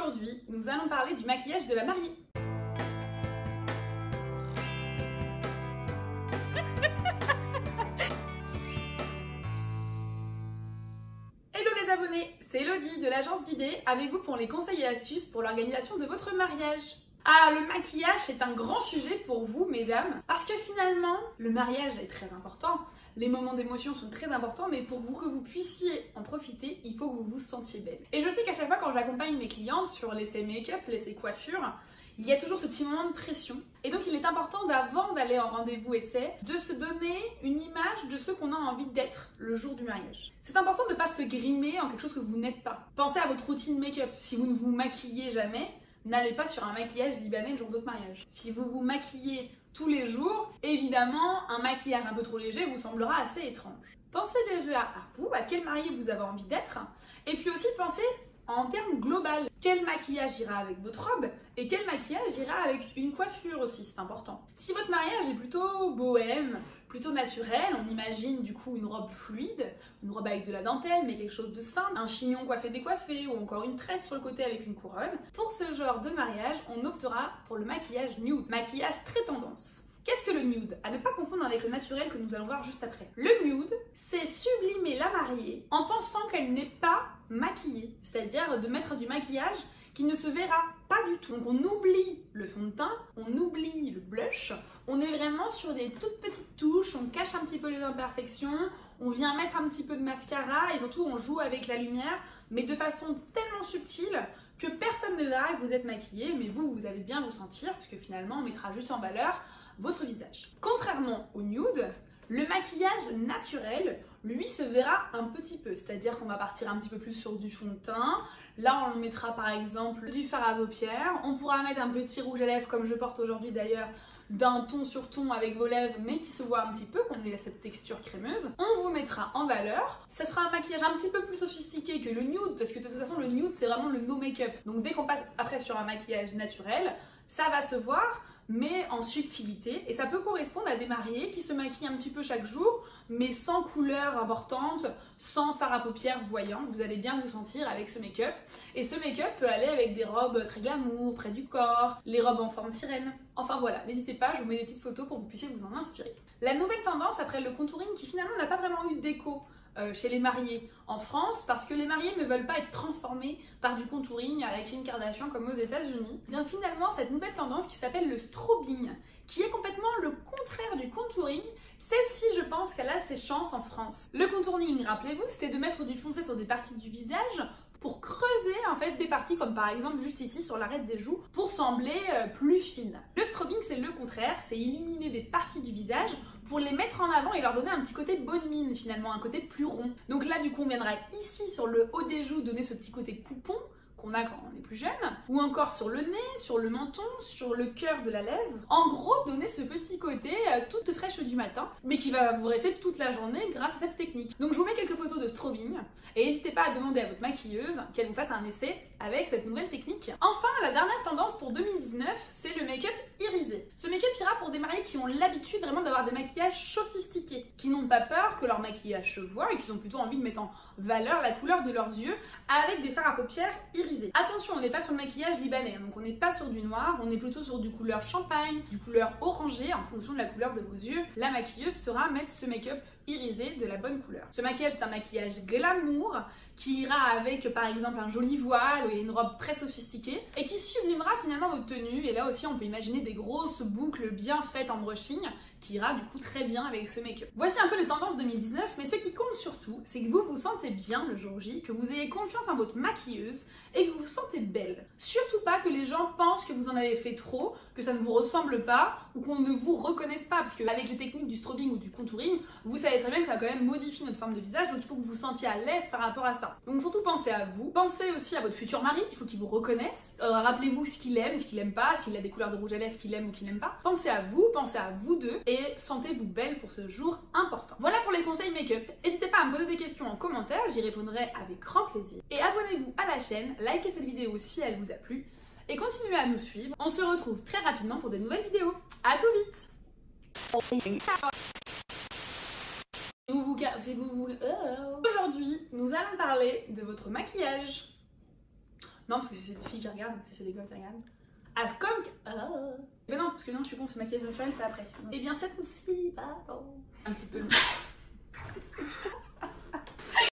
Aujourd'hui, nous allons parler du maquillage de la mariée. Hello les abonnés, c'est Elodie de l'agence d'idées avec vous pour les conseils et astuces pour l'organisation de votre mariage. Ah, le maquillage c'est un grand sujet pour vous mesdames, parce que finalement le mariage est très important, les moments d'émotion sont très importants, mais pour que vous puissiez en profiter, il faut que vous vous sentiez belle. Et je sais qu'à chaque fois quand j'accompagne mes clientes sur l'essai make-up, l'essai coiffure, il y a toujours ce petit moment de pression. Et donc il est important d'avant d'aller en rendez-vous essai, de se donner une image de ce qu'on a envie d'être le jour du mariage. C'est important de ne pas se grimer en quelque chose que vous n'êtes pas. Pensez à votre routine make-up. Si vous ne vous maquillez jamais, n'allez pas sur un maquillage libanais le jour de votre mariage. Si vous vous maquillez tous les jours, évidemment, un maquillage un peu trop léger vous semblera assez étrange. Pensez déjà à vous, à quel marié vous avez envie d'être, et puis aussi pensez en termes global. Quel maquillage ira avec votre robe et quel maquillage ira avec une coiffure aussi, c'est important. Si votre mariage est plutôt bohème, plutôt naturel, on imagine du coup une robe fluide, une robe avec de la dentelle mais quelque chose de simple, un chignon coiffé décoiffé ou encore une tresse sur le côté avec une couronne. Pour ce genre de mariage, on optera pour le maquillage nude, maquillage très tendance. Qu'est-ce que le nude? À ne pas confondre avec le naturel que nous allons voir juste après. Le nude, c'est sublimer la mariée en pensant qu'elle n'est pas maquillée, c'est-à-dire de mettre du maquillage qui ne se verra pas du tout. Donc on oublie le fond de teint, on oublie le blush, on est vraiment sur des toutes petites touches, on cache un petit peu les imperfections, on vient mettre un petit peu de mascara et surtout on joue avec la lumière, mais de façon tellement subtile que personne ne verra que vous êtes maquillée, mais vous allez bien vous sentir, puisque finalement on mettra juste en valeur votre visage. Contrairement au nude, le maquillage naturel, lui, se verra un petit peu, c'est-à-dire qu'on va partir un petit peu plus sur du fond de teint. Là, on mettra par exemple du fard à paupières. On pourra mettre un petit rouge à lèvres, comme je porte aujourd'hui d'ailleurs, d'un ton sur ton avec vos lèvres, mais qui se voit un petit peu, qu'on ait cette texture crémeuse. On vous mettra en valeur. Ça sera un maquillage un petit peu plus sophistiqué que le nude, parce que de toute façon, le nude, c'est vraiment le no make-up. Donc dès qu'on passe après sur un maquillage naturel, ça va se voir, mais en subtilité, et ça peut correspondre à des mariés qui se maquillent un petit peu chaque jour, mais sans couleur importante, sans fard à paupières voyant. Vous allez bien vous sentir avec ce make-up, et ce make-up peut aller avec des robes très glamour, près du corps, les robes en forme sirène. Enfin voilà, n'hésitez pas, je vous mets des petites photos pour que vous puissiez vous en inspirer. La nouvelle tendance après le contouring qui finalement n'a pas vraiment eu d'écho chez les mariés en France, parce que les mariés ne veulent pas être transformés par du contouring à la Kim Kardashian comme aux États-Unis. Bien finalement, cette nouvelle tendance qui s'appelle le strobing, qui est complètement le contraire du contouring, celle-ci je pense qu'elle a ses chances en France. Le contouring, rappelez-vous, c'était de mettre du foncé sur des parties du visage pour creuser en fait des parties comme par exemple juste ici sur l'arête des joues pour sembler plus fine. Le strobing c'est le contraire, c'est illuminer des parties du visage pour les mettre en avant et leur donner un petit côté bonne mine finalement, un côté plus rond. Donc là du coup on viendra ici sur le haut des joues donner ce petit côté poupon qu'on a quand on est plus jeune, ou encore sur le nez, sur le menton, sur le cœur de la lèvre. En gros, donner ce petit côté toute fraîche du matin, mais qui va vous rester toute la journée grâce à cette technique. Donc je vous mets quelques photos de strobing, et n'hésitez pas à demander à votre maquilleuse qu'elle vous fasse un essai avec cette nouvelle technique. Enfin, la dernière tendance pour 2019, c'est le make-up irisé. Ce make-up ira pour des mariés qui ont l'habitude vraiment d'avoir des maquillages sophistiqués, qui n'ont pas peur que leur maquillage se voit et qui ont plutôt envie de mettre en valeur la couleur de leurs yeux avec des fards à paupières irisés. Attention, on n'est pas sur le maquillage libanais, donc on n'est pas sur du noir, on est plutôt sur du couleur champagne, du couleur orangé en fonction de la couleur de vos yeux. La maquilleuse saura mettre ce make-up irisé de la bonne couleur. Ce maquillage est un maquillage glamour qui ira avec par exemple un joli voile et une robe très sophistiquée et qui sublimera finalement votre tenue. Et là aussi on peut imaginer des grosses boucles bien faites en brushing qui ira du coup très bien avec ce make-up. Voici un peu les tendances 2019, mais ce qui compte surtout c'est que vous vous sentez bien le jour J, que vous ayez confiance en votre maquilleuse et que vous vous sentez belle. Surtout pas que les gens pensent que vous en avez fait trop, que ça ne vous ressemble pas ou qu'on ne vous reconnaisse pas, parce qu'avec les techniques du strobing ou du contouring, vous savez très bien que ça va quand même modifier notre forme de visage, donc il faut que vous vous sentiez à l'aise par rapport à ça. Donc surtout pensez à vous, pensez aussi à votre futur mari, il faut qu'il vous reconnaisse, rappelez-vous ce qu'il aime pas, s'il a des couleurs de rouge à lèvres qu'il aime ou qu'il n'aime pas. Pensez à vous deux et sentez-vous belle pour ce jour important. Voilà pour les conseils make-up. N'hésitez pas à me poser des questions en commentaire, j'y répondrai avec grand plaisir. Et abonnez-vous à la chaîne, likez cette vidéo si elle vous a plu et continuez à nous suivre. On se retrouve très rapidement pour de nouvelles vidéos. À tout vite. Aujourd'hui, nous allons parler de votre maquillage. Non, parce que c'est des filles qui regardent, c'est des gars qui regardent. Ah, comme que... Mais non, parce que non, je suis con, ce maquillage naturel, c'est après. Eh bien, cette ci, pardon. Un petit peu.